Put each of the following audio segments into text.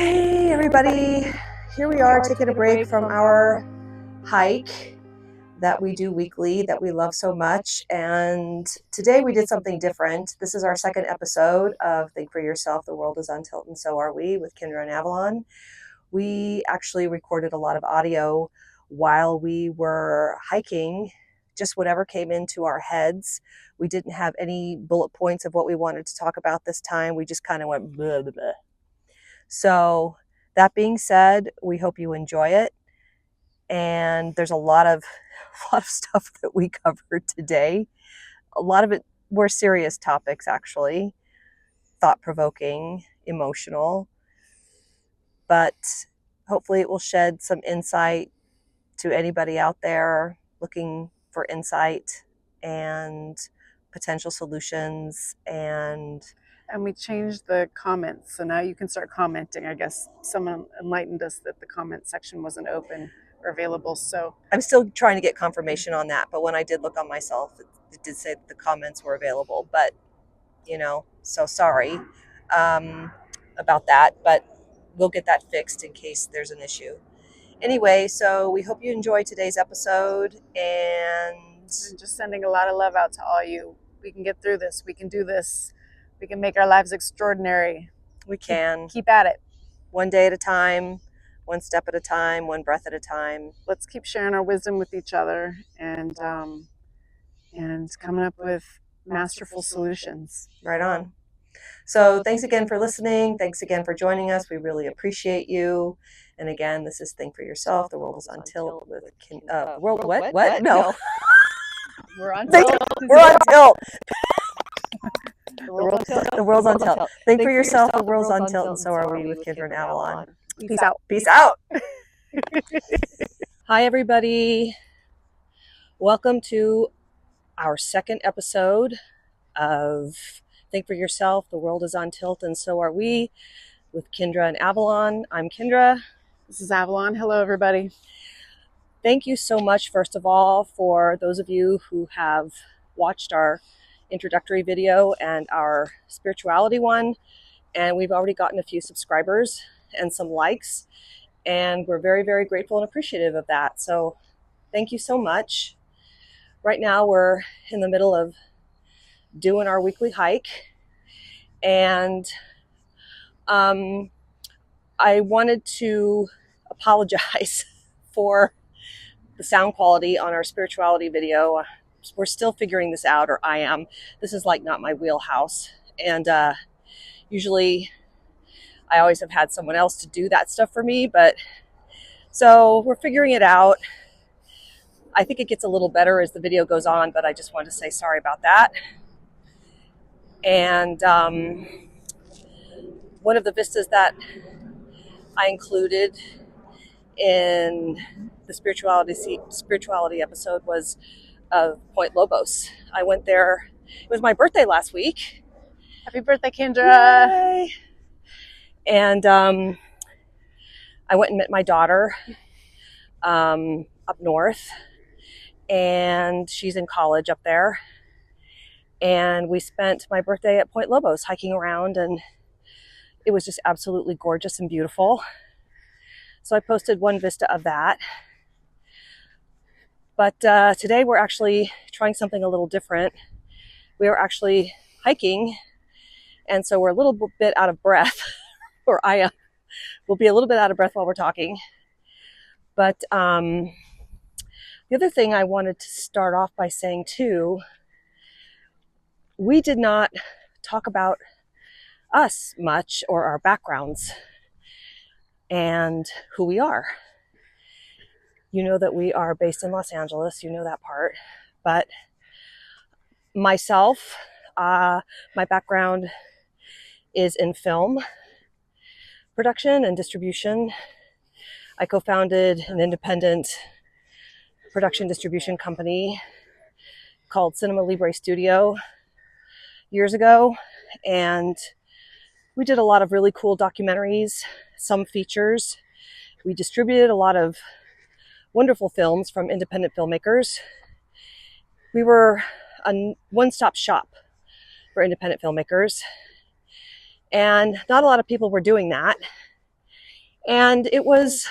Hey everybody, here we are taking a break from our hike that we do weekly that we love so much, and today we did something different. This is our second episode of Think for Yourself, The World is on Tilt and So Are We with Kendra and Avalon. We actually recorded a lot of audio while we were hiking, just whatever came into our heads. We didn't have any bullet points of what we wanted to talk about this time. We just kind of went blah, blah, blah. So that being said, we hope you enjoy it. And there's a lot of stuff that we covered today. A lot of it were serious topics, actually, thought-provoking, emotional. But hopefully it will shed some insight to anybody out there looking for insight and potential solutions. And we changed the comments, so now you can start commenting. I guess someone enlightened us that the comment section wasn't open or available, so I'm still trying to get confirmation on that, but when I did look on myself, it did say that the comments were available. But so sorry about that, but we'll get that fixed in case there's an issue. Anyway, so we hope you enjoy today's episode, and just sending a lot of love out to all you. We can get through this. We can do this. We can make our lives extraordinary. We can. Keep at it. One day at a time, one step at a time, one breath at a time. Let's keep sharing our wisdom with each other and coming up with masterful solutions. Right on. So thanks again for listening. Thanks again for joining us. We really appreciate you. And again, this is Think for Yourself. The World is on Tilt with world. What? No. We're on tilt. We're on tilt. The world's on tilt. Think for yourself. The world's on tilt, and so are we with Kendra and Avalon. Peace out. Peace out. Hi, everybody. Welcome to our second episode of Think for Yourself. The world is on tilt, and so are we with Kendra and Avalon. I'm Kendra. This is Avalon. Hello, everybody. Thank you so much, first of all, for those of you who have watched our introductory video and our spirituality one, and we've already gotten a few subscribers and some likes, and we're very, very grateful and appreciative of that. So thank you so much. Right now we're in the middle of doing our weekly hike, and I wanted to apologize for the sound quality on our spirituality video. We're still figuring this out, or I am. This is like not my wheelhouse. And usually I always have had someone else to do that stuff for me, but so we're figuring it out. I think it gets a little better as the video goes on, but I just wanted to say sorry about that. And one of the vistas that I included in the spirituality episode was of Point Lobos. I went there. It was my birthday last week. Happy birthday, Kendra. Yay. And I went and met my daughter up north, and she's in college up there. And we spent my birthday at Point Lobos hiking around, and it was just absolutely gorgeous and beautiful. So I posted one vista of that. But today we're actually trying something a little different. We are actually hiking, and so we're a little bit out of breath, or I will be a little bit out of breath while we're talking. But the other thing I wanted to start off by saying too, we did not talk about us much, or our backgrounds and who we are. You know that we are based in Los Angeles, you know that part. But myself, my background is in film production and distribution. I co-founded an independent production distribution company called Cinema Libre Studio years ago, and we did a lot of really cool documentaries, some features. We distributed a lot of wonderful films from independent filmmakers. We were a one-stop shop for independent filmmakers, and not a lot of people were doing that. And it was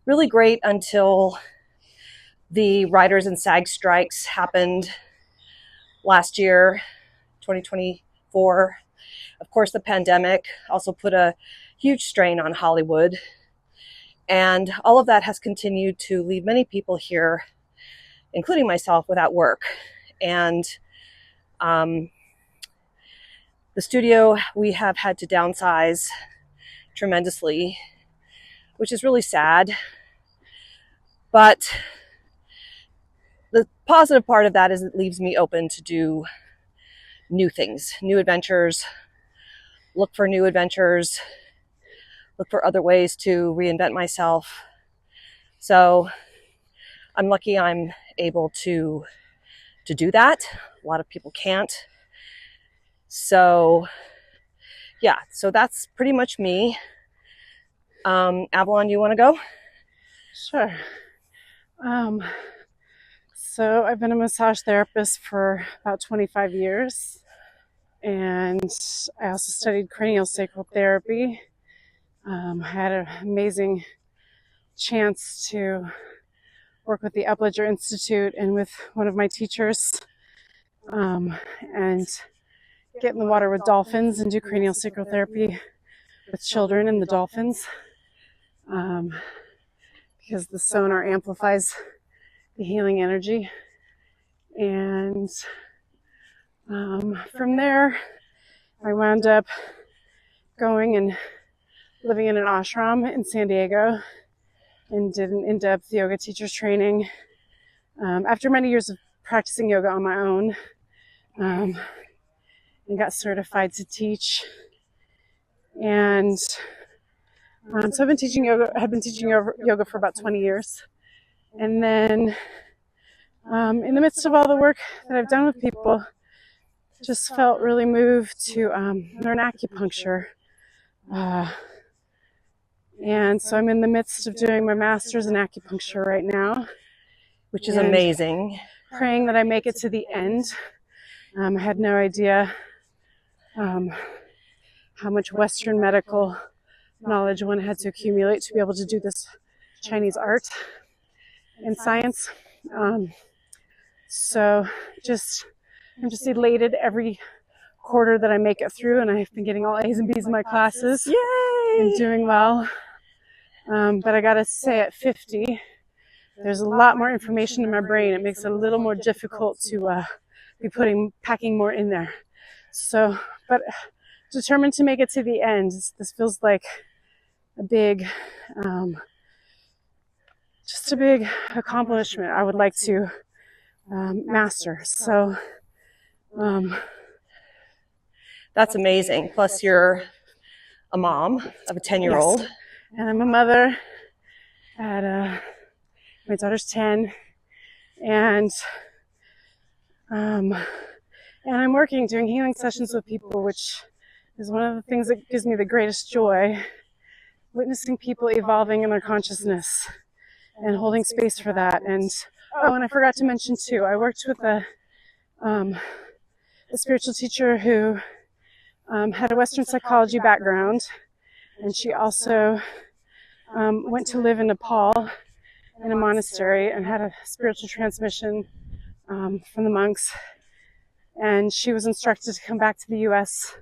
really great until the writers and SAG strikes happened last year, 2024. Of course, the pandemic also put a huge strain on Hollywood. And all of that has continued to leave many people here, including myself, without work. And the studio, we have had to downsize tremendously, which is really sad. But the positive part of that is it leaves me open to do new things, new adventures, look for new adventures, look for other ways to reinvent myself. So I'm lucky I'm able to do that. A lot of people can't. So yeah, so that's pretty much me. Avalon, you want to go? Sure. So I've been a massage therapist for about 25 years, and I also studied cranial sacral therapy. I had an amazing chance to work with the Upledger Institute and with one of my teachers, and get in the water with dolphins and do cranial sacral therapy with children and the dolphins, because the sonar amplifies the healing energy. And from there, I wound up going and living in an ashram in San Diego and did an in-depth yoga teacher's training. After many years of practicing yoga on my own, and got certified to teach. And so I've been teaching yoga. I had been teaching yoga for about 20 years. And then in the midst of all the work that I've done with people, just felt really moved to learn acupuncture. And so I'm in the midst of doing my master's in acupuncture right now, which is amazing. Praying that I make it to the end. I had no idea how much Western medical knowledge one had to accumulate to be able to do this Chinese art and science. So I'm just elated every quarter that I make it through, and I've been getting all A's and B's in my classes. Yay! And doing well. But I gotta say, at 50, there's a lot more information in my brain. It makes it a little more difficult to be packing more in there. So, but determined to make it to the end. This feels like a big, just a big accomplishment I would like to master. So, that's amazing. Plus, you're a mom of a 10-year-old. Yes. And I'm a mother at my daughter's 10, and I'm working, doing healing sessions with people, which is one of the things that gives me the greatest joy, witnessing people evolving in their consciousness and holding space for that. And and I forgot to mention too, I worked with a spiritual teacher who had a Western psychology background, and she also went to live in Nepal in a monastery and had a spiritual transmission from the monks. And she was instructed to come back to the US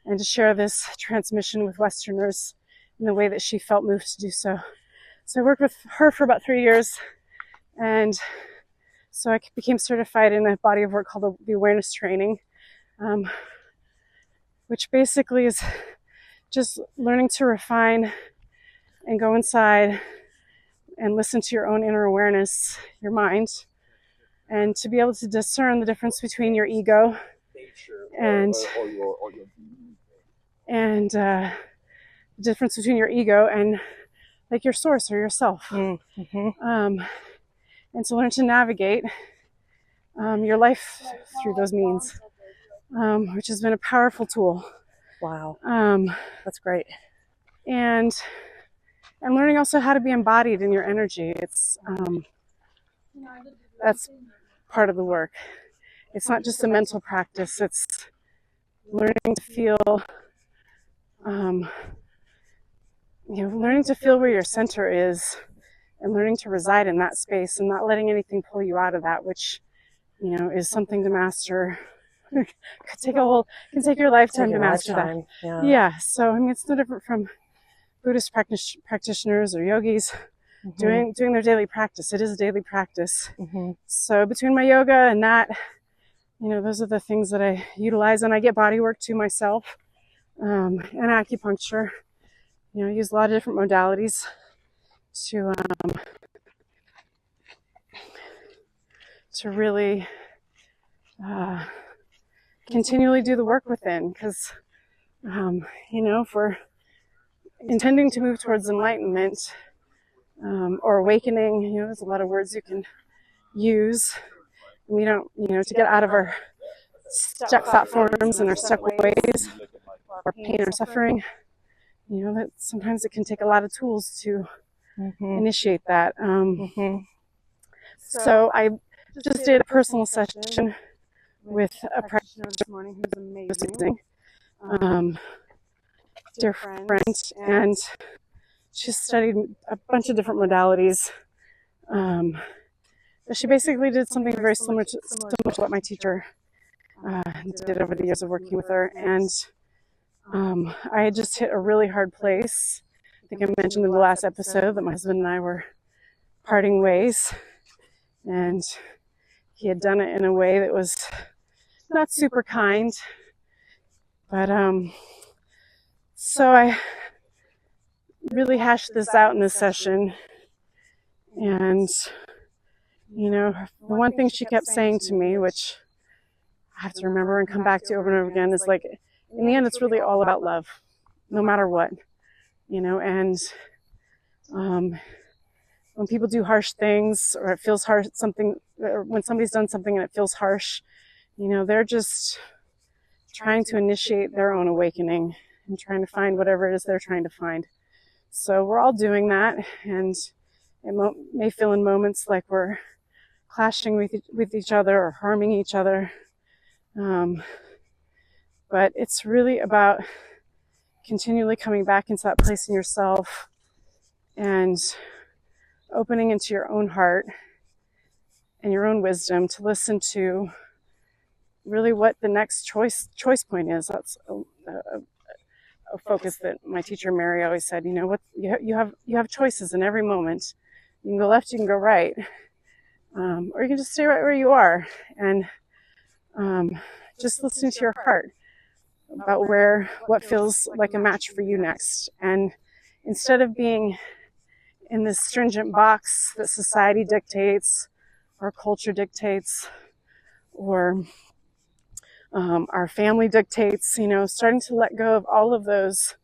and to share this transmission with Westerners in the way that she felt moved to do so. So I worked with her for about 3 years, and so I became certified in a body of work called the awareness training, which basically is just learning to refine and go inside and listen to your own inner awareness, your mind, and to be able to discern the difference between your ego and the difference between your ego and like your source or yourself. Mm-hmm. And to learn to navigate your life through those means, which has been a powerful tool. Wow. That's great. And learning also how to be embodied in your energy. It's that's part of the work. It's not just a mental practice. It's learning to feel learning to feel where your center is and learning to reside in that space and not letting anything pull you out of that, which, is something to master. Can take your lifetime to master that. Yeah. So, it's no different from Buddhist practitioners or yogis doing their daily practice. It is a daily practice. So between my yoga and that, those are the things that I utilize, and I get body work too myself, and acupuncture. I use a lot of different modalities to really continually do the work within, because if we're intending to move towards enlightenment or awakening, there's a lot of words you can use. We don't, to get out of our stuck thought forms and our stuck ways, or pain or suffering, that sometimes it can take a lot of tools to initiate that. So I just did a personal session with a practitioner this morning who's amazing, dear friend, and she studied a bunch of different modalities. But she basically did something very similar to what my teacher did over the years of working with her. And I had just hit a really hard place. I think I mentioned in the last episode that my husband and I were parting ways. And he had done it in a way that was not super kind. But so I really hashed this out in this session. And the one thing she kept saying to me, which I have to remember and come back to over and over again, is like, in the end, it's really all about love, no matter what, and when people do harsh things, or it feels harsh, or when somebody's done something and it feels harsh, they're just trying to initiate their own awakening and trying to find whatever it is they're trying to find. So we're all doing that, and it may feel in moments like we're clashing with each other or harming each other. But it's really about continually coming back into that place in yourself and opening into your own heart and your own wisdom to listen to really what the next choice point is. That's a focus that my teacher Mary always said. What you have choices in every moment. You can go left, you can go right. Or you can just stay right where you are and just listen to your heart about what feels like a match for you next. And instead of being in this stringent box that society dictates or culture dictates or our family dictates, starting to let go of all of those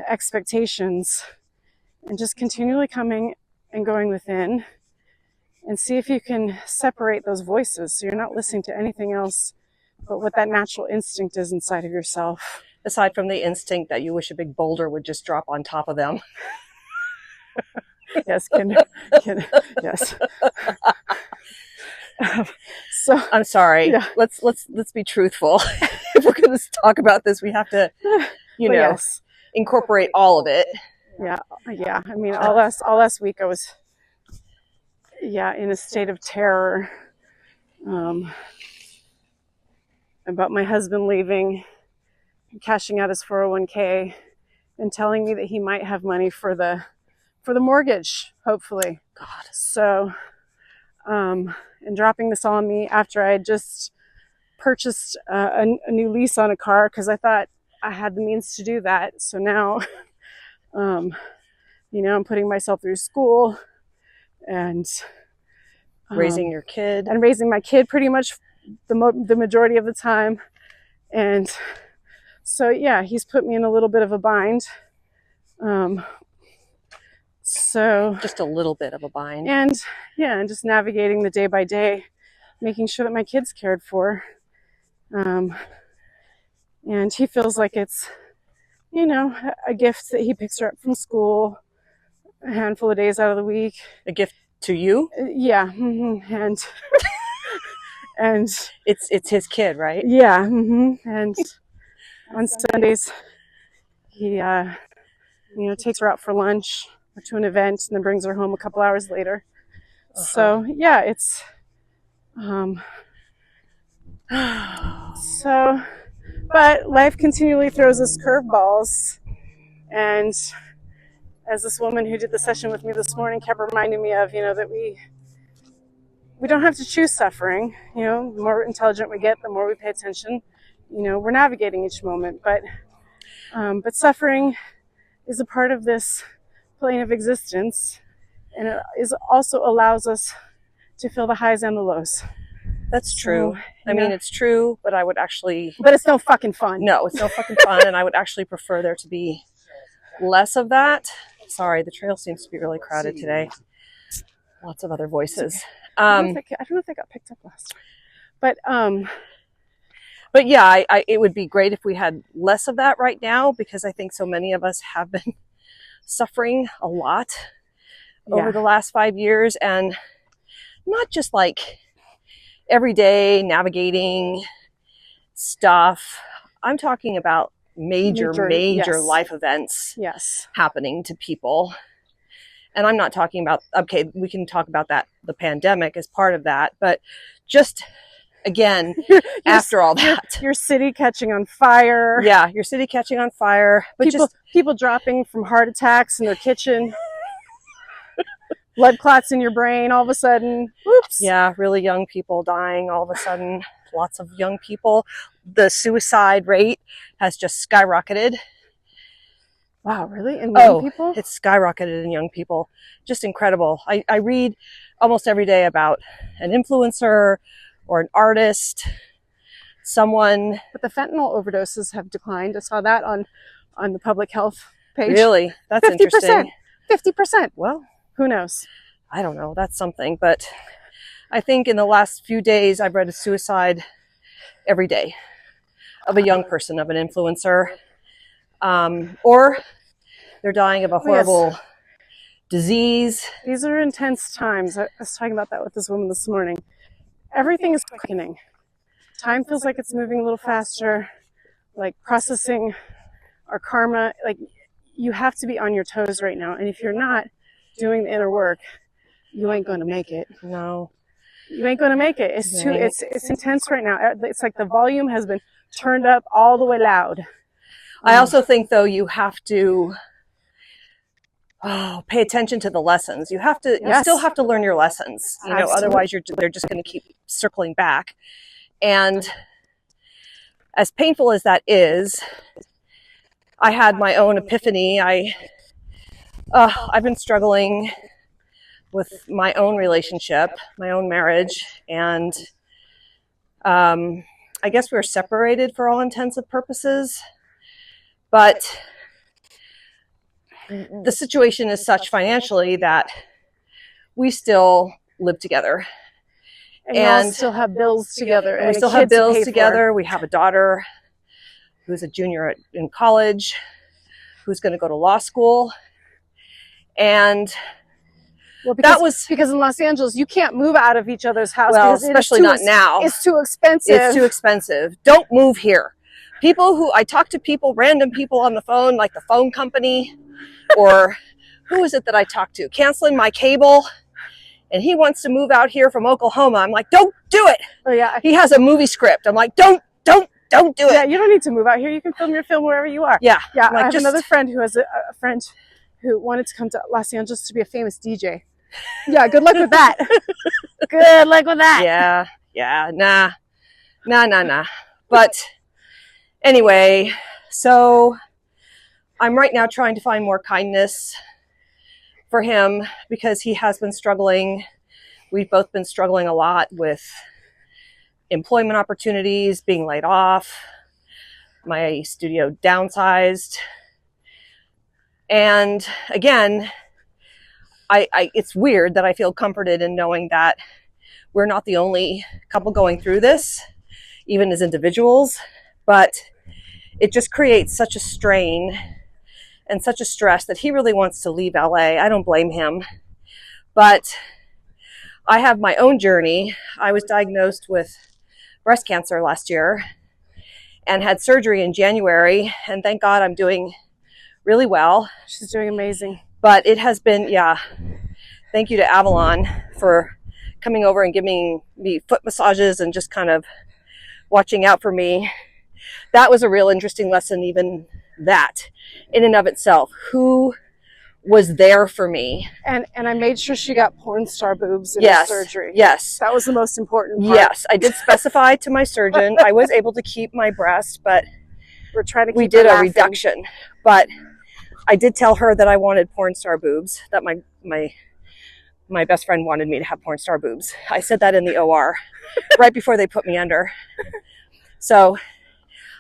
expectations and just continually coming and going within, and see if you can separate those voices so you're not listening to anything else but what that natural instinct is inside of yourself. Aside from the instinct that you wish a big boulder would just drop on top of them. Yes, yes. So I'm sorry. Yeah. Let's be truthful. If we're going to talk about this, we have to, yes, incorporate all of it. Yeah. I mean, all last week I was, in a state of terror about my husband leaving, cashing out his 401k, and telling me that he might have money for the mortgage, hopefully. God. So, and dropping this on me after I had just purchased a new lease on a car because I thought I had the means to do that. So now, I'm putting myself through school and raising your kid and raising my kid pretty much the majority of the time. And so, he's put me in a little bit of a bind. So just a little bit of a bind. And just navigating the day by day, making sure that my kid's cared for. And he feels like it's, a gift that he picks her up from school a handful of days out of the week. A gift to you? Yeah. Mm-hmm. And it's his kid, right? Yeah. Mm-hmm. And on Sundays, he You know, takes her out for lunch or to an event and then brings her home a couple hours later. So yeah, it's so, but life continually throws us curveballs. And as this woman who did the session with me this morning kept reminding me of, you know, that we don't have to choose suffering. You know, the more intelligent we get, the more we pay attention. You know, we're navigating each moment, but suffering is a part of this plane of existence, and it also allows us to feel the highs and the lows. That's true. So, I mean, it's true, but I would actually... But it's no fucking fun. No, it's no fucking fun, and I would actually prefer there to be less of that. Sorry, the trail seems to be really crowded today. Lots of other voices. I don't know if they got picked up last time. But yeah, it would be great if we had less of that right now, because I think so many of us have been suffering a lot over the last 5 years, and not just like everyday navigating stuff. I'm talking about major life events happening to people. And I'm not talking about, okay, we can talk about that, the pandemic as part of that, but just again, after all that. Your city catching on fire. Yeah, your city catching on fire. But people dropping from heart attacks in their kitchen. Blood clots in your brain all of a sudden. Whoops. Yeah, really young people dying all of a sudden. Lots of young people. The suicide rate has just skyrocketed. Wow, really? In young people? It's skyrocketed in young people. Just incredible. I read almost every day about an influencer or an artist, someone. But the fentanyl overdoses have declined. I saw that on the public health page. Really? That's 50%. Interesting. 50%. Well, who knows? I don't know. That's something. But I think in the last few days, I've read a suicide every day of a young person, of an influencer. Or they're dying of a horrible disease. These are intense times. I was talking about that with this woman this morning. Everything is quickening. Time feels like it's moving a little faster, like processing our karma. Like, you have to be on your toes right now. And if you're not doing the inner work, you ain't going to make it. No. You ain't going to make it. It's intense right now. It's like the volume has been turned up all the way loud. I also think, though, you have to pay attention to the lessons. You have to. You still have to learn your lessons. You know, otherwise they're just going to keep circling back. And as painful as that is, I had my own epiphany. I've been struggling with my own relationship, my own marriage, and I guess we were separated for all intents and purposes. But the situation is such financially that we still live together. And still have bills together. And we still have bills together. We have a daughter who's a junior in college, who's going to go to law school. And because in Los Angeles, you can't move out of each other's house. Well, especially not now. It's too expensive. It's too expensive. Don't move here. I talk to random people on the phone, like the phone company, or who is it that I talked to? Canceling my cable, and he wants to move out here from Oklahoma. I'm like, don't do it. Oh yeah. He has a movie script. I'm like, don't do it. Yeah, you don't need to move out here. You can film your film wherever you are. Yeah. Yeah. I have another friend who has a friend who wanted to come to Los Angeles to be a famous DJ. Yeah, good luck with that. Good luck with that. Yeah. Nah. But anyway, so I'm right now trying to find more kindness for him because he has been struggling. We've both been struggling a lot with employment opportunities, being laid off, my studio downsized. And again, it's weird that I feel comforted in knowing that we're not the only couple going through this, even as individuals, but it just creates such a strain and such a stress that he really wants to leave LA. I don't blame him, but I have my own journey. I was diagnosed with breast cancer last year and had surgery in January, and thank God I'm doing really well. She's doing amazing. But it has been, yeah, thank you to Avalon for coming over and giving me foot massages and just kind of watching out for me. That was a real interesting lesson, even that in and of itself. Who was there for me? And I made sure she got porn star boobs in Yes, the surgery. yes. That was the most important part. Yes, I did specify to my surgeon. I was able to keep my breast, but We're trying to keep we did her a laughing. reduction. But I did tell her that I wanted porn star boobs, that my best friend wanted me to have porn star boobs. I said that in the OR right before they put me under. So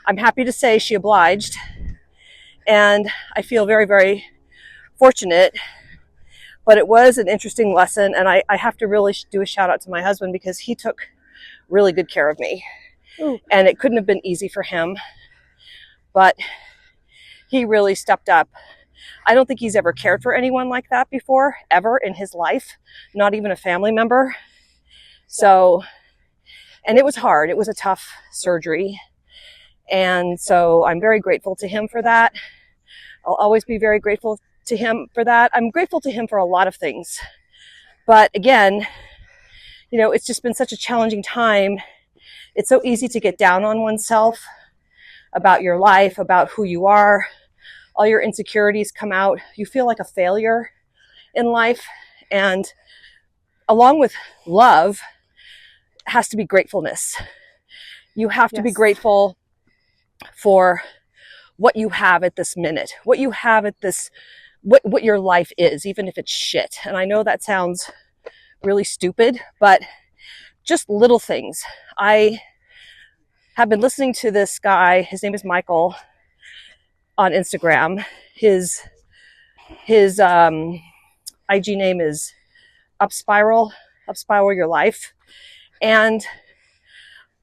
I'm happy to say she obliged. And I feel very, very fortunate. But it was an interesting lesson. And I have to really do a shout out to my husband because he took really good care of me. Ooh. And it couldn't have been easy for him. But he really stepped up. I don't think he's ever cared for anyone like that before, ever in his life, not even a family member. So, and it was hard. It was a tough surgery. And so I'm very grateful to him for that. I'll always be very grateful to him for that. I'm grateful to him for a lot of things. But again, you know, it's just been such a challenging time. It's so easy to get down on oneself about your life, about who you are. All your insecurities come out. You feel like a failure in life. And along with love has to be gratefulness. You have to be grateful for what you have at this minute, what you have at this, what your life is, even if it's shit. And I know that sounds really stupid, but just little things. I have been listening to this guy. His name is Michael on Instagram. His IG name is Up Spiral Your Life. And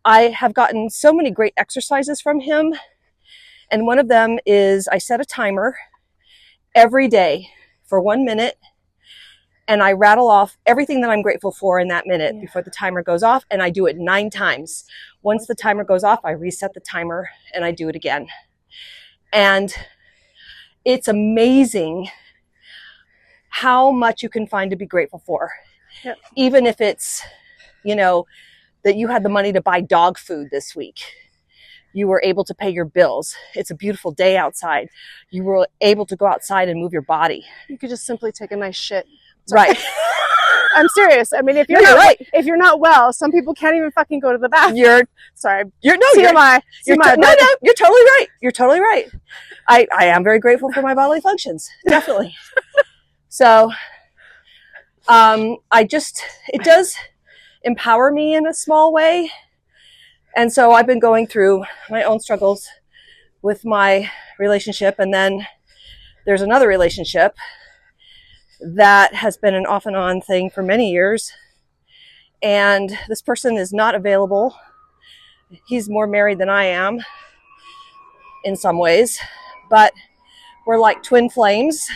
I have gotten so many great exercises from him. And one of them is I set a timer every day for 1 minute. And I rattle off everything that I'm grateful for in that minute before the timer goes off. And I do it 9 times. Once the timer goes off, I reset the timer and I do it again. And it's amazing how much you can find to be grateful for. Yep. Even if it's, you know, that you had the money to buy dog food this week. You were able to pay your bills. It's a beautiful day outside. You were able to go outside and move your body. You could just simply take a nice shit. Right. I'm serious. I mean, if you're not well, some people can't even fucking go to the bathroom. You're totally right. You're totally right. I am very grateful for my bodily functions. Definitely. So, it does empower me in a small way. And so I've been going through my own struggles with my relationship. And then there's another relationship that has been an off and on thing for many years. And this person is not available. He's more married than I am in some ways, but we're like twin flames.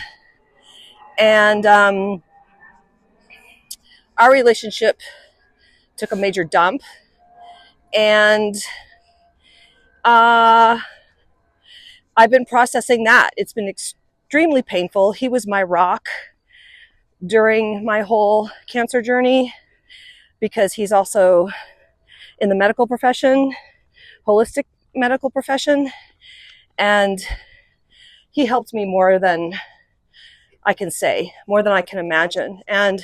And our relationship took a major dump. And I've been processing that. It's been extremely painful. He was my rock during my whole cancer journey because he's also in the medical profession, holistic medical profession. And he helped me more than I can say, more than I can imagine. And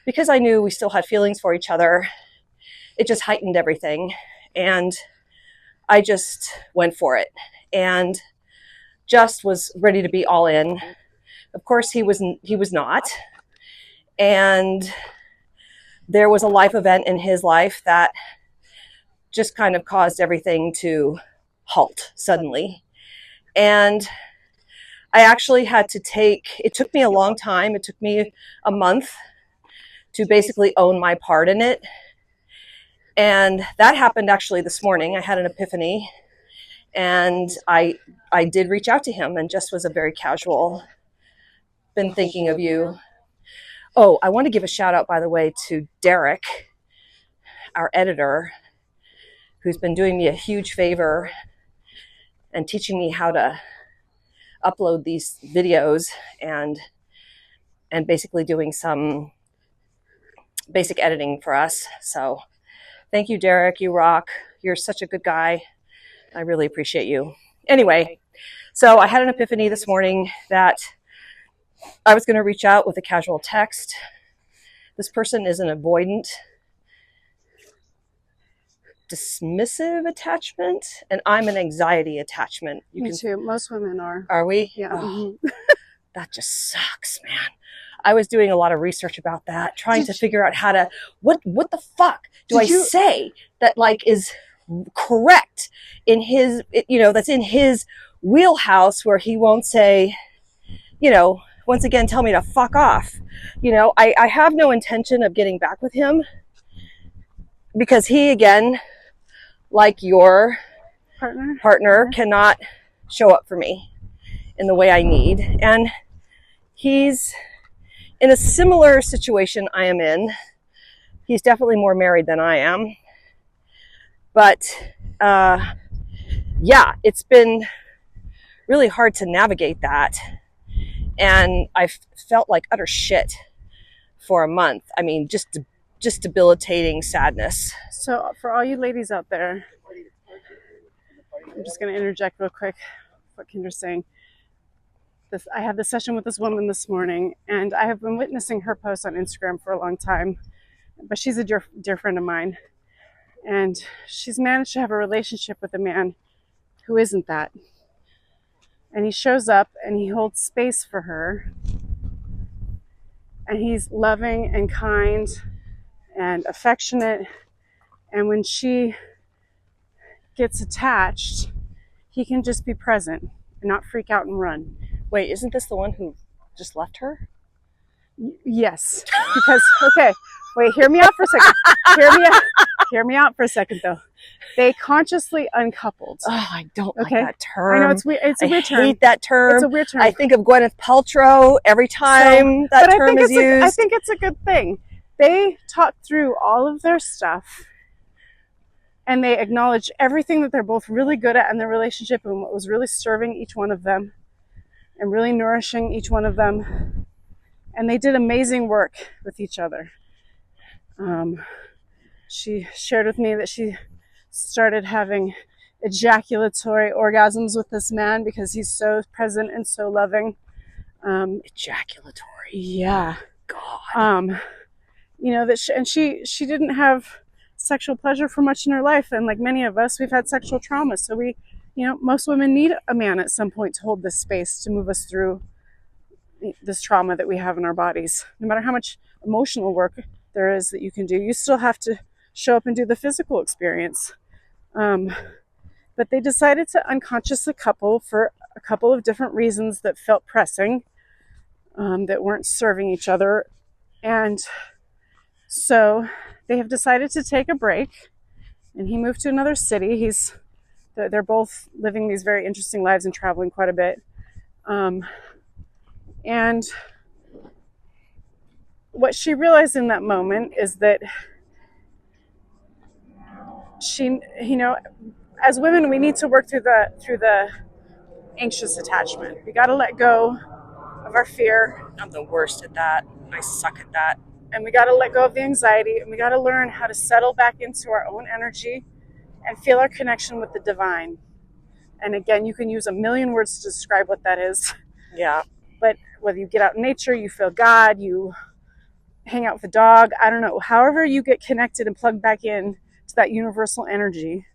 because I knew we still had feelings for each other, it just heightened everything. And I just went for it and just was ready to be all in. Of course, he was not. And there was a life event in his life that just kind of caused everything to halt suddenly. And I actually had to it took me a long time. It took me a month to basically own my part in it. And that happened actually this morning. I had an epiphany and I did reach out to him and just was a very casual, been thinking of you. Oh, I want to give a shout out, by the way, to Derek, our editor, who's been doing me a huge favor and teaching me how to upload these videos and basically doing some basic editing for us. So thank you, Derek. You rock. You're such a good guy. I really appreciate you. Anyway, so I had an epiphany this morning that I was going to reach out with a casual text. This person is an avoidant, dismissive attachment, and I'm an anxiety attachment. Me too. Most women are. Are we? Yeah. Oh, that just sucks, man. I was doing a lot of research about that, trying to figure out how to, what the fuck do I say that like is correct in his, that's in his wheelhouse where he won't say, once again, tell me to fuck off. I have no intention of getting back with him because he, again, like your partner cannot show up for me in the way I need. And he's in a similar situation I am in. He's definitely more married than I am. But it's been really hard to navigate that. And I felt like utter shit for a month. I mean, just debilitating sadness. So for all you ladies out there, I'm just going to interject real quick what Kendra's saying. I had this session with this woman this morning, and I have been witnessing her posts on Instagram for a long time, but she's a dear friend of mine, and she's managed to have a relationship with a man who isn't that. And he shows up and he holds space for her, and he's loving and kind and affectionate, and when she gets attached, he can just be present and not freak out and run. Wait, isn't this the one who just left her? Yes, because, okay, wait, hear me out for a second. Hear me out for a second, though. They consciously uncoupled. Oh, I don't like that term. I know, it's weird. It's a weird term. I hate that term. It's a weird term. I think of Gwyneth Paltrow every time that term is used. I think it's a good thing. They talked through all of their stuff, and they acknowledged everything that they're both really good at in their relationship and what was really serving each one of them and really nourishing each one of them. And they did amazing work with each other. She shared with me that she started having ejaculatory orgasms with this man because he's so present and so loving. Ejaculatory? Yeah. God. She didn't have sexual pleasure for much in her life, and like many of us, we've had sexual trauma, so most women need a man at some point to hold this space to move us through this trauma that we have in our bodies. No matter how much emotional work there is that you can do, you still have to show up and do the physical experience. But they decided to unconsciously couple for a couple of different reasons that felt pressing, that weren't serving each other. And so they have decided to take a break, and he moved to another city. They're both living these very interesting lives and traveling quite a bit. And what she realized in that moment is that as women, we need to work through the anxious attachment. We got to let go of our fear. I'm the worst at that. I suck at that. And we got to let go of the anxiety, and we got to learn how to settle back into our own energy and feel our connection with the divine. And again, you can use a million words to describe what that is. Yeah. But whether you get out in nature, you feel God, you hang out with a dog, I don't know. However you get connected and plugged back in to that universal energy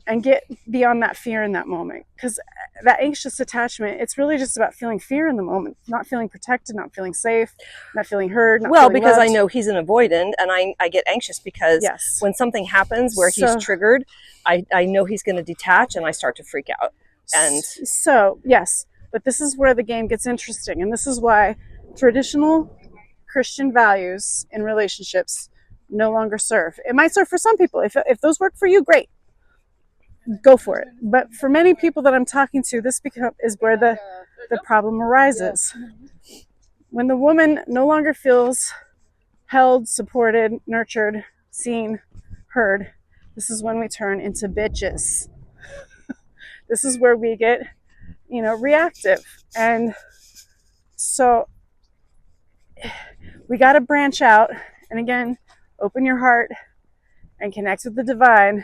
and get beyond that fear in that moment. Because that anxious attachment, it's really just about feeling fear in the moment, not feeling protected, not feeling safe, not feeling heard. Because loved. I know he's an avoidant, and I get anxious because when something happens where he's triggered, I know he's going to detach, and I start to freak out. And so, yes, but this is where the game gets interesting. And this is why traditional Christian values in relationships no longer serve. It might serve for some people. If those work for you, great. Go for it. But for many people that I'm talking to, this is where the problem arises. When the woman no longer feels held, supported, nurtured, seen, heard, this is when we turn into bitches. This is where we get, reactive. And so we got to branch out. And again, open your heart and connect with the divine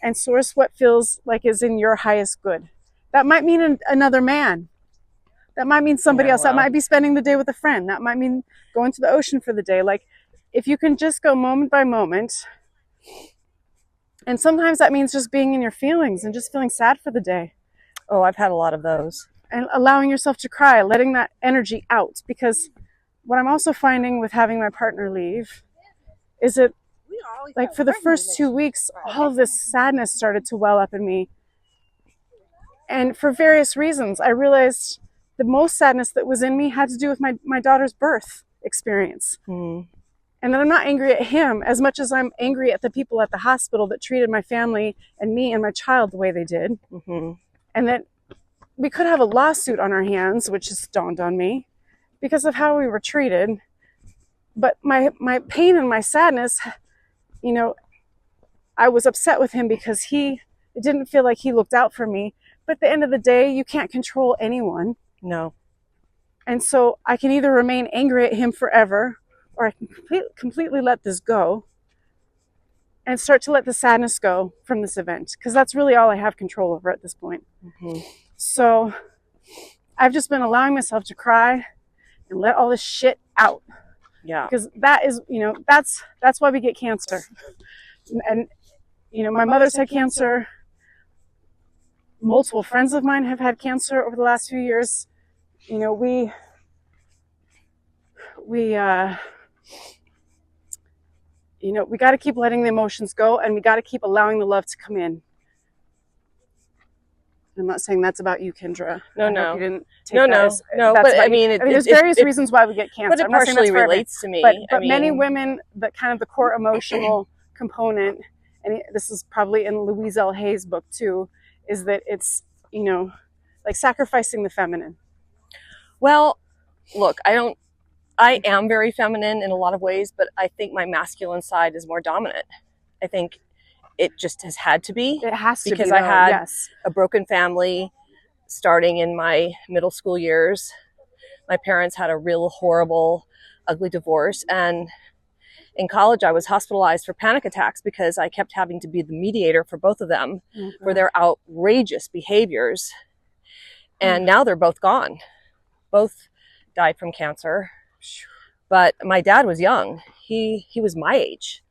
and source what feels like is in your highest good. That might mean another man. That might mean somebody else. That might be spending the day with a friend. That might mean going to the ocean for the day. Like, if you can just go moment by moment. And sometimes that means just being in your feelings and just feeling sad for the day. Oh, I've had a lot of those. And allowing yourself to cry, letting that energy out. Because what I'm also finding with having my partner leave is that, like, for the first 2 weeks, all of this sadness started to well up in me. And for various reasons, I realized the most sadness that was in me had to do with my daughter's birth experience. And that I'm not angry at him as much as I'm angry at the people at the hospital that treated my family and me and my child the way they did. And that we could have a lawsuit on our hands, which just dawned on me, because of how we were treated. But my pain and my sadness, I was upset with him because it didn't feel like he looked out for me. But at the end of the day, you can't control anyone. No. And so I can either remain angry at him forever, or I can completely let this go and start to let the sadness go from this event, because that's really all I have control over at this point. So I've just been allowing myself to cry and let all this shit out. Yeah. Because that is, that's why we get cancer. And, my mother's had cancer. Multiple friends of mine have had cancer over the last few years. We got to keep letting the emotions go, and we got to keep allowing the love to come in. I'm not saying that's about you, Kendra. No. But I mean, there's various reasons why we get cancer. But it partially relates to me. But many women, that kind of the core emotional component, and this is probably in Louise L. Hay's book too, is that it's, like sacrificing the feminine. Well, look, I am very feminine in a lot of ways, but I think my masculine side is more dominant. I think it just has had to be. It has to be, because I had a broken family starting in my middle school years. My parents had a real horrible, ugly divorce. And in college, I was hospitalized for panic attacks because I kept having to be the mediator for both of them for their outrageous behaviors. And now they're both gone. Both died from cancer. But my dad was young. He was my age,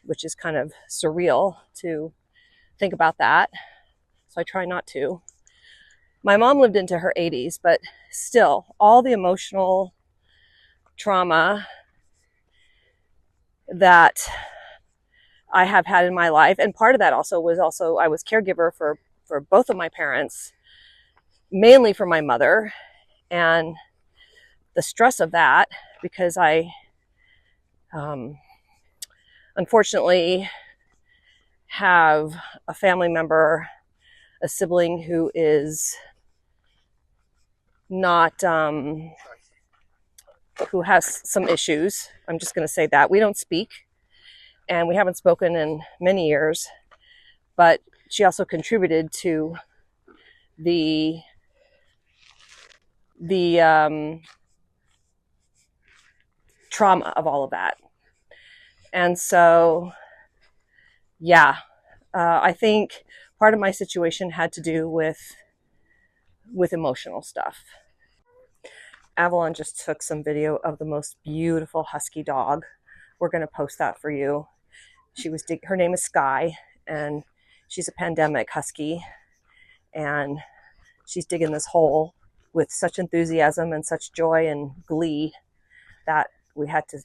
which is kind of surreal to think about that. So I try not to. My mom lived into her 80s, but still, all the emotional trauma that I have had in my life, and part of that was I was caregiver for both of my parents, mainly for my mother, and the stress of that, because I unfortunately have a family member, a sibling who is not, who has some issues. I'm just going to say that. We don't speak, and we haven't spoken in many years, but she also contributed to the trauma of all of that. And so, yeah, I think part of my situation had to do with emotional stuff. Avalon just took some video of the most beautiful husky dog. We're going to post that for you. Her name is Sky, and she's a pandemic husky, and she's digging this hole with such enthusiasm and such joy and glee that we had to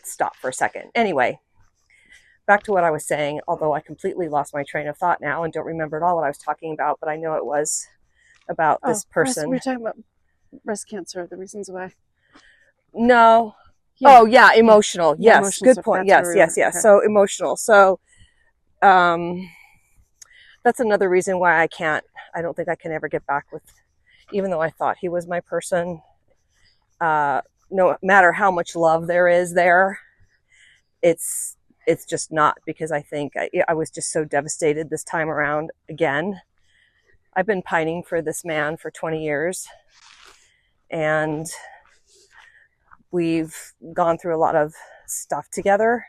stop for a second. Anyway, back to what I was saying, although I completely lost my train of thought now and don't remember at all what I was talking about, but I know it was about this person. We were talking about breast cancer, the reasons why. No. Yeah. Oh, yeah, emotional. Yeah, yes, emotional good stuff. point. That's Yes. okay. So emotional. So that's another reason why I don't think I can ever get back with, even though I thought he was my person, no matter how much love there is there, it's just not, because I think I was just so devastated this time around again. I've been pining for this man for 20 years, and we've gone through a lot of stuff together.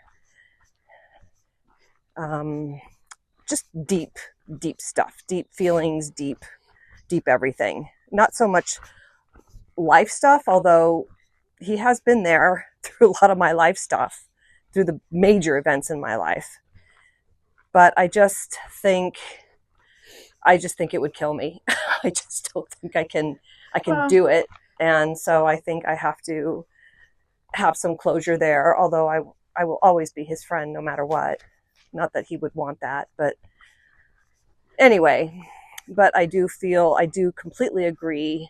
Just deep stuff, deep feelings, deep everything. Not so much life stuff, although he has been there through a lot of my life stuff, through the major events in my life. But I just think it would kill me. I just don't think I can do it. And so I think I have to have some closure there, although I will always be his friend no matter what. Not that he would want that, but anyway, but I do completely agree,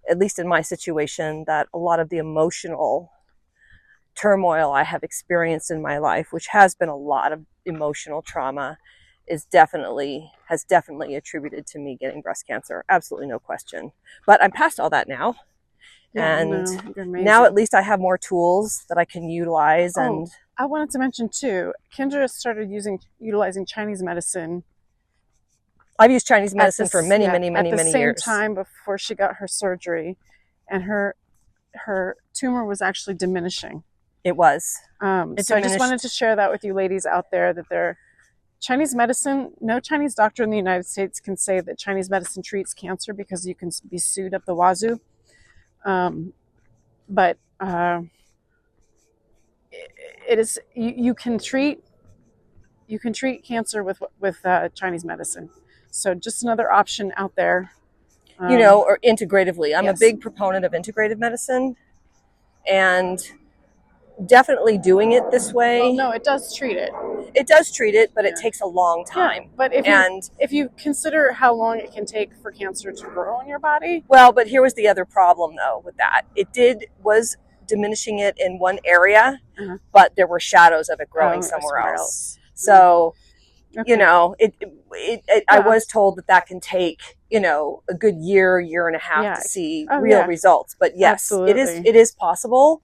at least in my situation, that a lot of the emotional turmoil I have experienced in my life, which has been a lot of emotional trauma, has definitely attributed to me getting breast cancer. Absolutely no question. But I'm past all that now. Yeah, and now at least I have more tools that I can utilize. And I wanted to mention too, Kendra started utilizing Chinese medicine. I've used Chinese medicine for many years. At the same time before she got her surgery, and her tumor was actually diminishing. It was. So I just wanted to share that with you ladies out there, that Chinese medicine, no Chinese doctor in the United States can say that Chinese medicine treats cancer, because you can be sued up the wazoo. But it is, you can treat cancer with Chinese medicine. So just another option out there. Or integratively. I'm a big proponent of integrative medicine, and definitely doing it this way. Well, no, it does treat it. It does treat it, but it takes a long time. Yeah, but if you consider how long it can take for cancer to grow in your body. Well, but here was the other problem though with that. It was diminishing it in one area, but there were shadows of it growing somewhere else. So, I was told that can take, a good year and a half to see real results. But yes, absolutely. it is possible.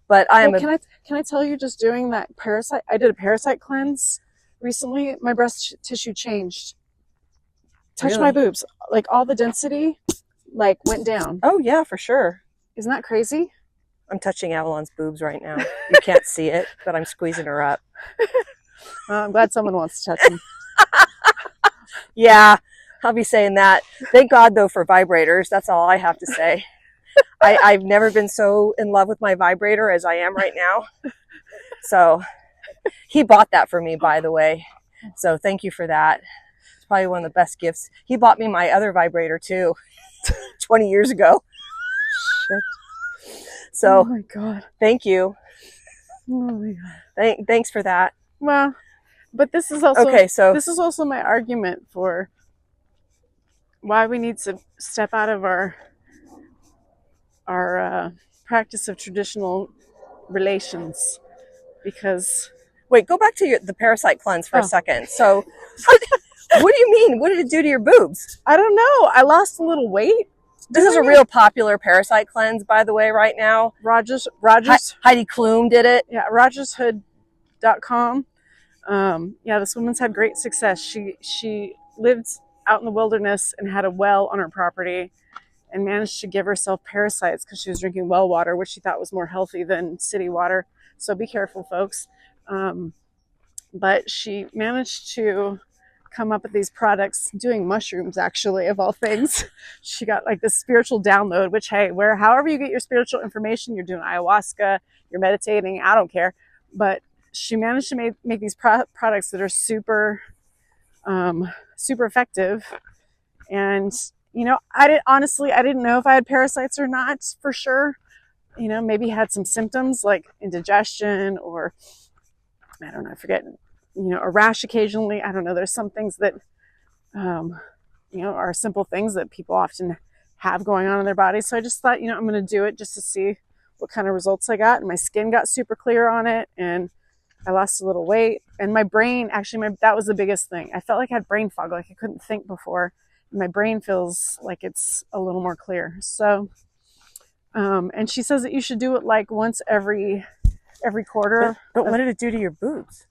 But can I tell you, just doing that I did a parasite cleanse recently. My breast tissue changed. Touched my boobs, like all the density, went down. Oh yeah, for sure. Isn't that crazy? I'm touching Avalon's boobs right now. You can't see it, but I'm squeezing her up. I'm glad someone wants to touch them. Yeah, I'll be saying that. Thank God though for vibrators. That's all I have to say. I've never been so in love with my vibrator as I am right now. So he bought that for me, by the way. So thank you for that. It's probably one of the best gifts. He bought me my other vibrator too, 20 years ago. Shit. So, oh my God. Thank you. Oh my God. Thanks for that. Well, but this is also this is also my argument for why we need to step out of our practice of traditional relations, because wait, go back to the parasite cleanse for a second. So what do you mean? What did it do to your boobs? I don't know. I lost a little weight. This is a real popular parasite cleanse, by the way, right now. Rogers Heidi Klum did it. Yeah, rogershood.com. This woman's had great success. She lived out in the wilderness and had a well on her property, and managed to give herself parasites because she was drinking well water, which she thought was more healthy than city water. So be careful, folks. But she managed to come up with these products, doing mushrooms, actually, of all things. She got this spiritual download, which, hey, however you get your spiritual information, you're doing ayahuasca, you're meditating, I don't care. But she managed to make these products that are super, super effective. And I didn't know if I had parasites or not for sure. Maybe had some symptoms like indigestion, or I don't know, I forget, a rash occasionally. I don't know. There's some things that, are simple things that people often have going on in their bodies. So I just thought, I'm going to do it just to see what kind of results I got. And my skin got super clear on it, and I lost a little weight. And my brain, that was the biggest thing. I felt like I had brain fog, like I couldn't think before. My brain feels like it's a little more clear. So, and she says that you should do it once every quarter. But what did it do to your boobs?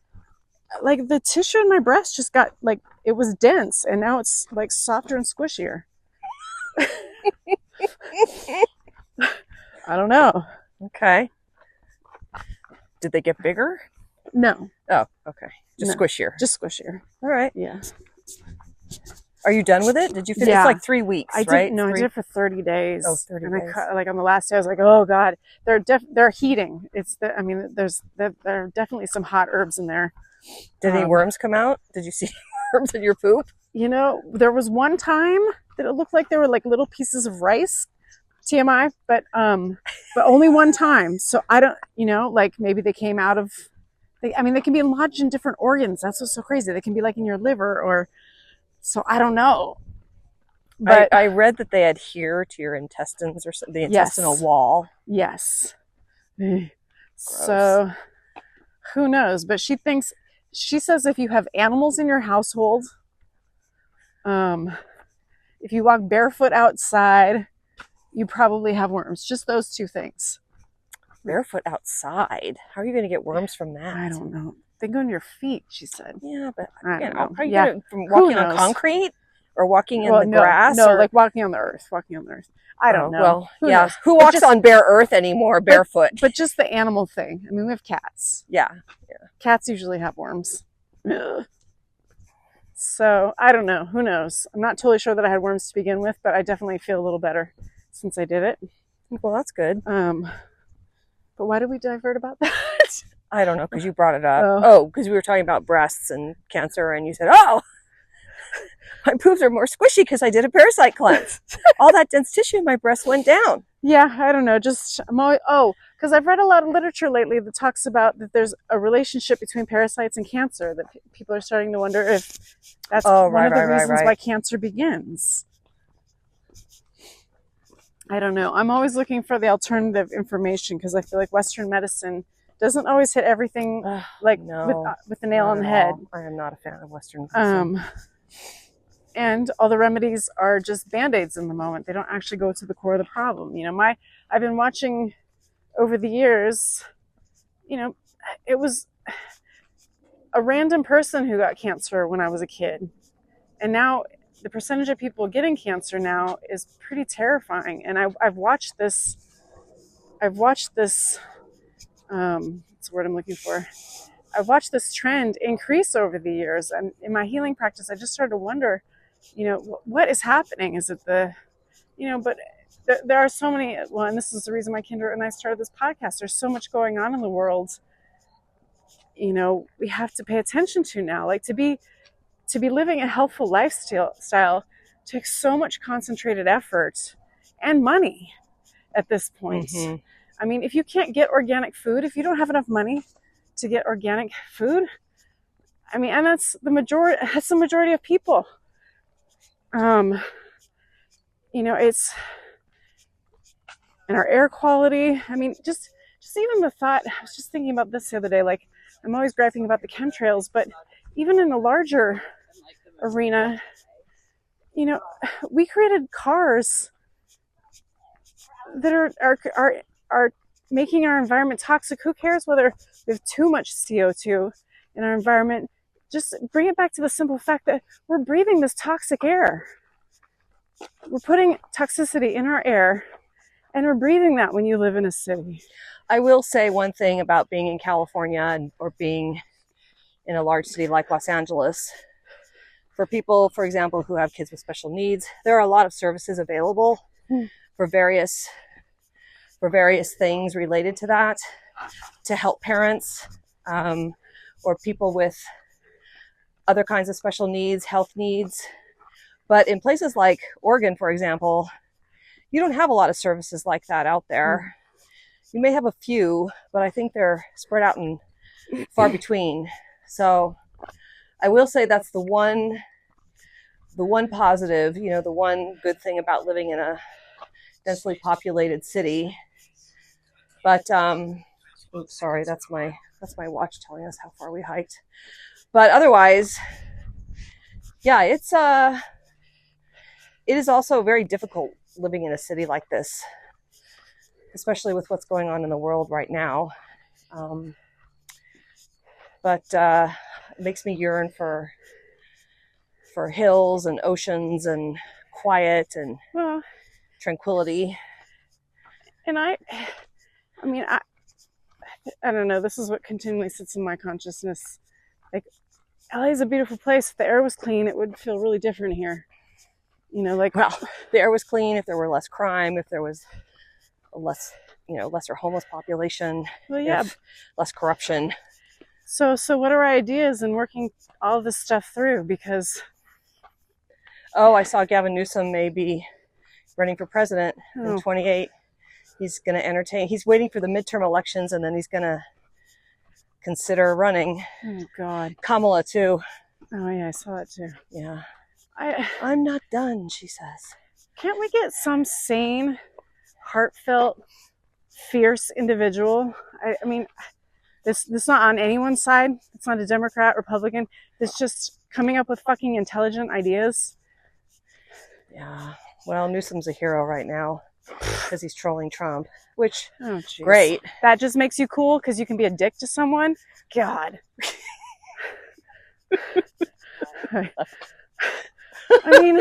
like the tissue in my breast just got like, it was dense and now it's like softer and squishier. I don't know. Okay. Did they get bigger? No. Oh, okay. Just squishier. Just squishier. All right. Yeah. Are you done with it? Did you finish? Yeah. It's like 3 weeks, right? No, I did it for 30 days. Oh, 30 and days. I like on the last day, I was like, oh God, they're heating. I mean, there are definitely some hot herbs in there. Did any worms come out? Did you see worms in your poop? You know, there was one time that it looked like there were like little pieces of rice, TMI, but only one time. So I don't, you know, like maybe they came out of, they can be lodged in different organs. That's what's so crazy. They can be like in your liver or, so I don't know. But I read that they adhere to your intestines or the intestinal wall. Yes. So who knows? But she says if you have animals in your household, if you walk barefoot outside, you probably have worms. Just those two things. Barefoot outside? How are you going to get worms from that? I don't know. They go on your feet, she said. Yeah, but I don't know. Are you going to, from walking on concrete or walking in the grass? No, like walking on the earth. I don't know. Well, knows? Who walks on bare earth anymore, barefoot? But just the animal thing. I mean, we have cats. Yeah. Cats usually have worms. Ugh. So I don't know. Who knows? I'm not totally sure that I had worms to begin with, but I definitely feel a little better since I did it. Well, that's good. But why did we divert about that? I don't know, because you brought it up. Because we were talking about breasts and cancer, and you said, "Oh, my boobs are more squishy because I did a parasite cleanse. All that dense tissue in my breast went down." Yeah, I don't know. Just because I've read a lot of literature lately that talks about that there's a relationship between parasites and cancer. That people are starting to wonder if that's one of the reasons why cancer begins. I don't know. I'm always looking for the alternative information because I feel like Western medicine doesn't always hit everything with the nail on the head. I am not a fan of Western medicine. And all the remedies are just Band-Aids in the moment. They don't actually go to the core of the problem. You know, I've been watching over the years, you know, it was a random person who got cancer when I was a kid. And now the percentage of people getting cancer now is pretty terrifying. And I've watched this, what's the word I'm looking for? I've watched this trend increase over the years. And in my healing practice, I just started to wonder, you know, what is happening? Is it but there are so many, and this is the reason my Kinder and I started this podcast. There's so much going on in the world, you know, we have to pay attention to now. Like to be living a healthful lifestyle takes so much concentrated effort and money at this point. Mm-hmm. I mean, if you can't get organic food, if you don't have enough money to get organic food, I mean, and that's the majority of people. You know, it's in our air quality. I mean, just even the thought, I was just thinking about this the other day, like I'm always griping about the chemtrails, but even in a larger arena, you know, we created cars that are making our environment toxic. Who cares whether we have too much CO2 in our environment? Just bring it back to the simple fact that we're breathing this toxic air. We're putting toxicity in our air, and we're breathing that when you live in a city. I will say one thing about being in California or being in a large city like Los Angeles. For people, for example, who have kids with special needs, there are a lot of services available for various things related to that, to help parents or people with other kinds of special needs, health needs. But in places like Oregon, for example, you don't have a lot of services like that out there. You may have a few, but I think they're spread out and far between. So I will say that's the one positive, you know, the one good thing about living in a densely populated city. But oops, sorry, that's my watch telling us how far we hiked. But otherwise, yeah, it is also very difficult living in a city like this, especially with what's going on in the world right now. But makes me yearn for hills and oceans and quiet and tranquility. And I mean, I don't know. This is what continually sits in my consciousness. Like, LA is a beautiful place. If the air was clean, it would feel really different here. You know, like, well, the air was clean if there were less crime, if there was lesser homeless population, less corruption. So what are our ideas in working all of this stuff through? Because I saw Gavin Newsom may be running for president in 28. He's going to entertain. He's waiting for the midterm elections, and then he's going to consider running. Oh God, Kamala too. Oh yeah, I saw that too. Yeah, I'm not done, she says. Can't we get some sane, heartfelt, fierce individual? I mean, this not on anyone's side. It's not a Democrat, Republican. It's just coming up with fucking intelligent ideas. Yeah. Well, Newsom's a hero right now because he's trolling Trump, which great. That just makes you cool because you can be a dick to someone. God. I mean,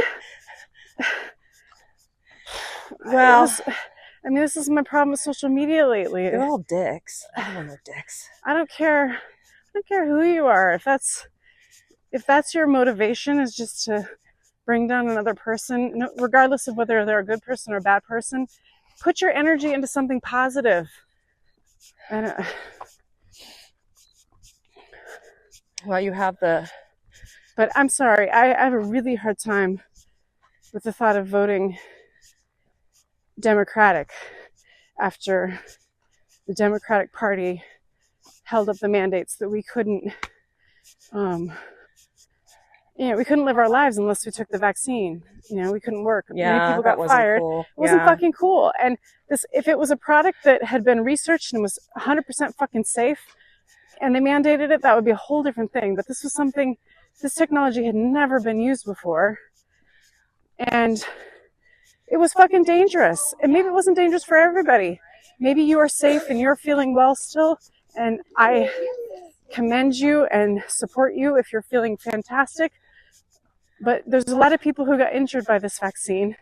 this is my problem with social media lately. They're all dicks. Everyone are dicks. I don't care who you are. If that's your motivation, is just to bring down another person, regardless of whether they're a good person or a bad person, put your energy into something positive. Well, you have the... But I'm sorry, I have a really hard time with the thought of voting Democratic after the Democratic Party held up the mandates that we couldn't live our lives unless we took the vaccine. We couldn't work. Yeah, many people got fired. Cool. It wasn't fucking cool. And if it was a product that had been researched and was 100% fucking safe and they mandated it, that would be a whole different thing. But this technology had never been used before. And it was fucking dangerous. And maybe it wasn't dangerous for everybody. Maybe you are safe and you're feeling well still. And I commend you and support you if you're feeling fantastic. But there's a lot of people who got injured by this vaccine.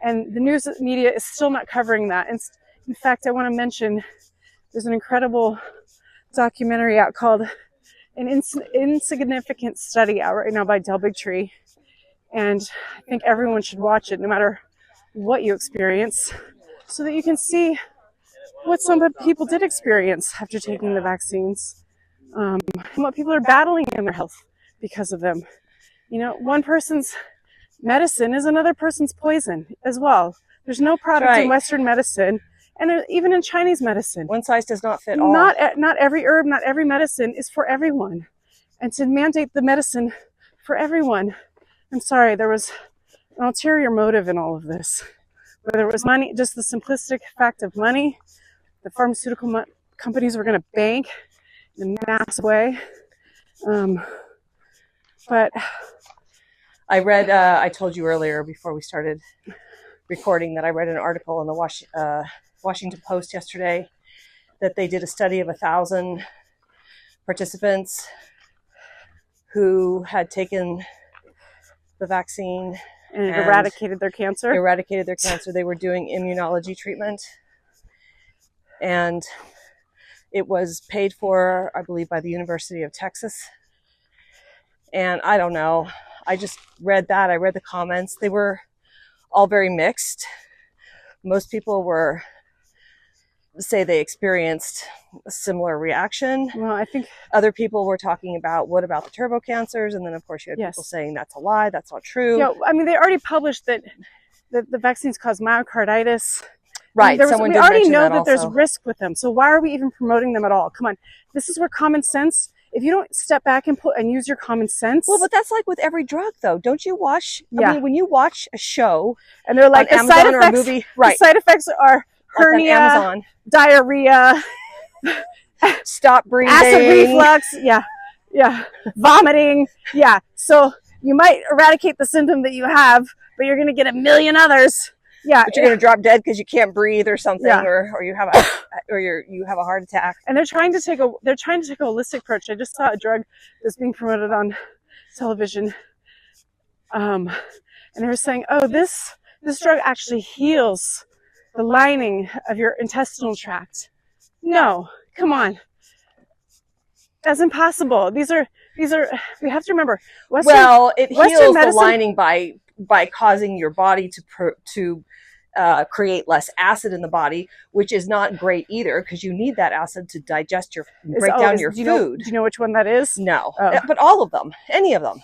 And the news media is still not covering that. And in fact, I want to mention there's an incredible documentary out called An Insignificant Study out right now by Del Bigtree. And I think everyone should watch it, no matter what you experience, so that you can see what some people did experience after taking the vaccines, and what people are battling in their health because of them. One person's medicine is another person's poison as well. There's no product in Western medicine, and even in Chinese medicine. One size does not fit all. Not every herb, not every medicine is for everyone. And to mandate the medicine for everyone, I'm sorry, there was an ulterior motive in all of this. Whether it was money, just the simplistic fact of money, the pharmaceutical companies were going to bank in a massive way. But I read, I told you earlier before we started recording that I read an article in the Washington Post yesterday that they did a study of 1,000 participants who had taken the vaccine and eradicated their cancer. They were doing immunology treatment. And it was paid for, I believe, by the University of Texas. And I don't know. I just read that. I read the comments. They were all very mixed. Most people say they experienced a similar reaction. Well, I think other people were talking about, what about the turbo cancers? And then, of course, you had people saying that's a lie, that's not true. They already published that the vaccines cause myocarditis. Right. We already know that there's risk with them. So why are we even promoting them at all? Come on. This is where common sense, if you don't step back and use your common sense. Well, but that's like with every drug, though. Don't you watch? I mean, when you watch a show and they're like, on Amazon or a movie, the side effects are hernia, diarrhea, stop breathing, acid reflux, vomiting, So you might eradicate the symptom that you have, but you're going to get a million others. Yeah. But you're going to drop dead because you can't breathe or something, Yeah. or you have you have a heart attack. And they're trying to take a holistic approach. I just saw a drug that's being promoted on television. And they were saying, oh, this drug actually heals the lining of your intestinal tract. No, come on. That's impossible. These are, we have to remember. It heals the lining by causing your body to create less acid in the body, which is not great either, because you need that acid to digest break down your food. Do you know which one that is? No, but all of them, any of them,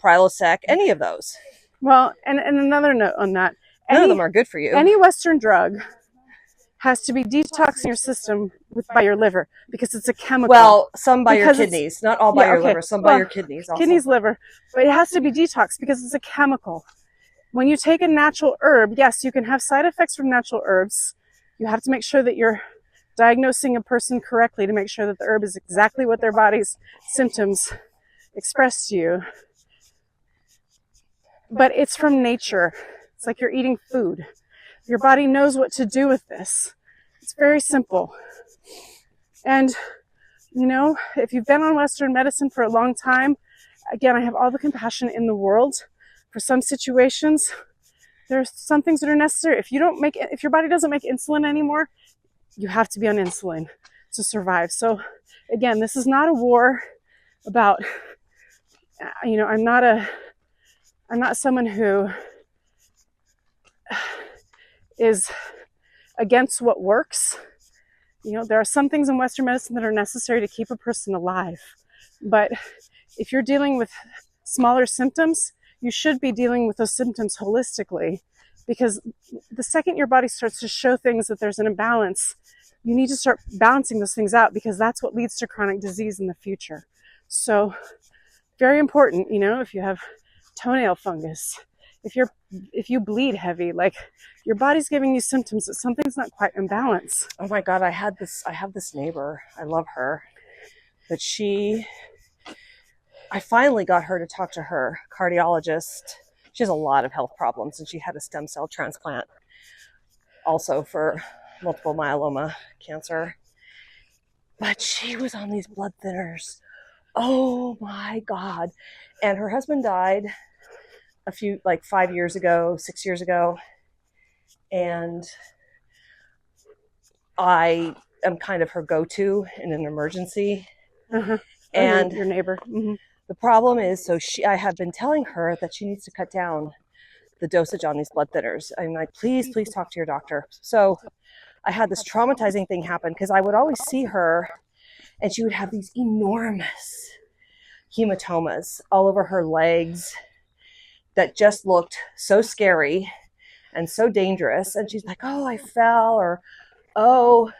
Prilosec, any of those. Well, and another note on that. None of them are good for you. Any Western drug has to be detoxing your system by your liver, because it's a chemical. Well, some by your kidneys, not all by your liver, some by your kidneys also. Kidneys, liver, but it has to be detoxed because it's a chemical. When you take a natural herb, yes, you can have side effects from natural herbs. You have to make sure that you're diagnosing a person correctly to make sure that the herb is exactly what their body's symptoms express to you. But it's from nature. It's like you're eating food. Your body knows what to do with this. It's very simple. And, you know, if you've been on Western medicine for a long time, again, I have all the compassion in the world. For some situations, there's some things that are necessary. If your body doesn't make insulin anymore, you have to be on insulin to survive. So again, this is not a war about, you know, I'm not someone who is against what works. You know, there are some things in Western medicine that are necessary to keep a person alive. But if you're dealing with smaller symptoms, you should be dealing with those symptoms holistically, because the second your body starts to show things that there's an imbalance, you need to start balancing those things out, because that's what leads to chronic disease in the future. So very important, you know, if you have toenail fungus, if you bleed heavy, like your body's giving you symptoms that something's not quite in balance. Oh my God, I have this neighbor. I love her. But I finally got her to talk to her cardiologist. She has a lot of health problems, and she had a stem cell transplant also for multiple myeloma cancer. But she was on these blood thinners. Oh my God. And her husband died 5 years ago, 6 years ago. And I am kind of her go-to in an emergency. Uh-huh. And your neighbor. Mm-hmm. The problem is, I have been telling her that she needs to cut down the dosage on these blood thinners. I'm like, please talk to your doctor. So I had this traumatizing thing happen, because I would always see her and she would have these enormous hematomas all over her legs that just looked so scary and so dangerous. And she's like, oh, I fell, or, oh,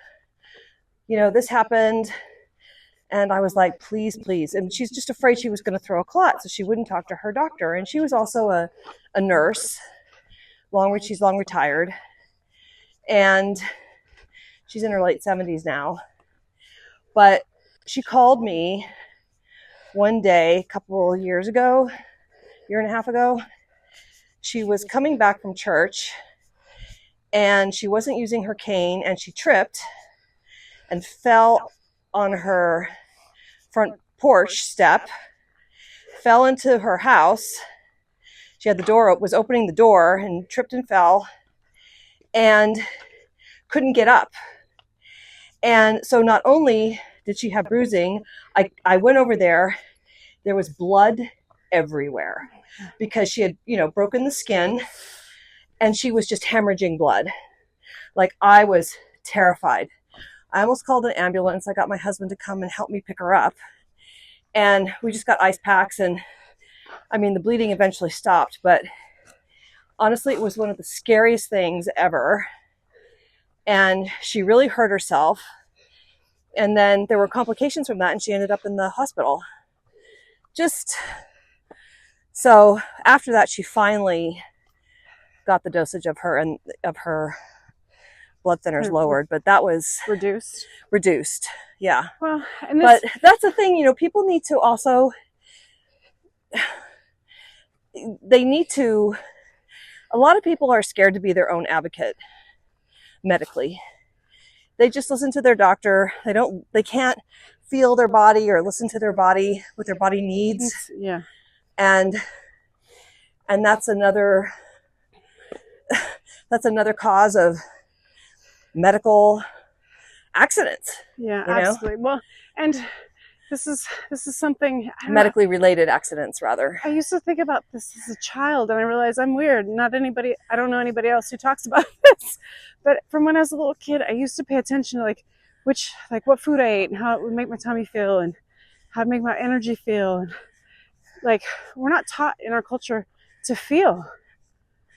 you know, this happened. And I was like, please. And she's just afraid she was going to throw a clot, so she wouldn't talk to her doctor. And she was also a nurse. She's long retired. And she's in her late 70s now. But she called me one day, a couple of years ago, year and a half ago. She was coming back from church, and she wasn't using her cane, and she tripped and fell on her front porch step, fell into her house. She had was opening the door and tripped and fell and couldn't get up. And so not only did she have bruising, I went over there. There was blood everywhere, because she had, you know, broken the skin, and she was just hemorrhaging blood. Like, I was terrified. I almost called an ambulance. I got my husband to come and help me pick her up. And we just got ice packs, and I mean, the bleeding eventually stopped, but honestly, it was one of the scariest things ever. And she really hurt herself. And then there were complications from that, and she ended up in the hospital. So after that, she finally got the dosage of her blood thinners lowered, but that was reduced. Yeah. Well, but that's the thing, you know, people need to also, they need to A lot of people are scared to be their own advocate medically. They just listen to their doctor. They can't feel their body or listen to their body, what their body needs. Yeah. And that's another cause of medical accidents. Yeah, absolutely. Well, and this is something medically related accidents, rather. I used to think about this as a child, and I realized I'm weird. I don't know anybody else who talks about this, but from when I was a little kid, I used to pay attention to what food I ate and how it would make my tummy feel and how to make my energy feel. And we're not taught in our culture to feel.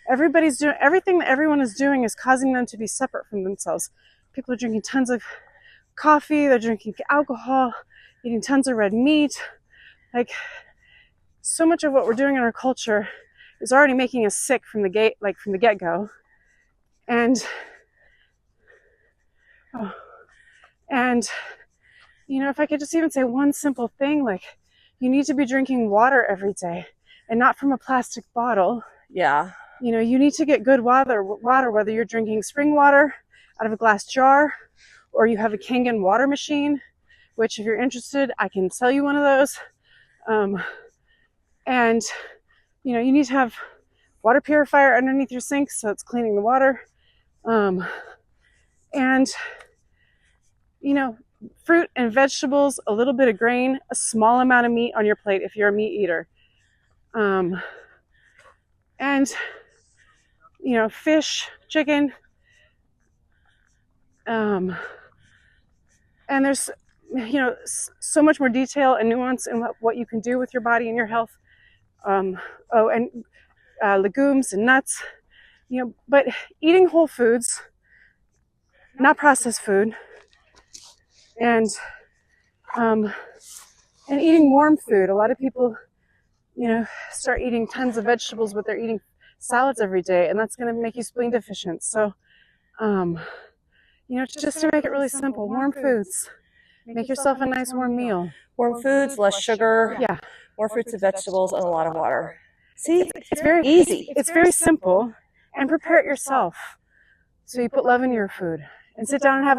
Everybody's doing everything that everyone is doing is causing them to be separate from themselves. People are drinking tons of coffee, they're drinking alcohol, eating tons of red meat. So much of what we're doing in our culture is already making us sick from the get-go. And if I could just even say one simple thing, you need to be drinking water every day and not from a plastic bottle. Yeah. You need to get good water, whether you're drinking spring water out of a glass jar or you have a Kangen water machine, which if you're interested, I can sell you one of those. And you need to have water purifier underneath your sink so it's cleaning the water. And fruit and vegetables, a little bit of grain, a small amount of meat on your plate if you're a meat eater. And fish, chicken. And there's so much more detail and nuance in what you can do with your body and your health. Legumes and nuts, but eating whole foods, not processed food, and eating warm food. A lot of people, start eating tons of vegetables, but they're eating salads every day, and that's going to make you spleen deficient. So, just to make it really simple, warm foods. Make yourself a nice warm meal. Warm foods, less sugar. Yeah. More fruits and vegetables, and a lot of water. See, it's very easy. It's very simple, and prepare it yourself. So you put love in your food and sit down and have a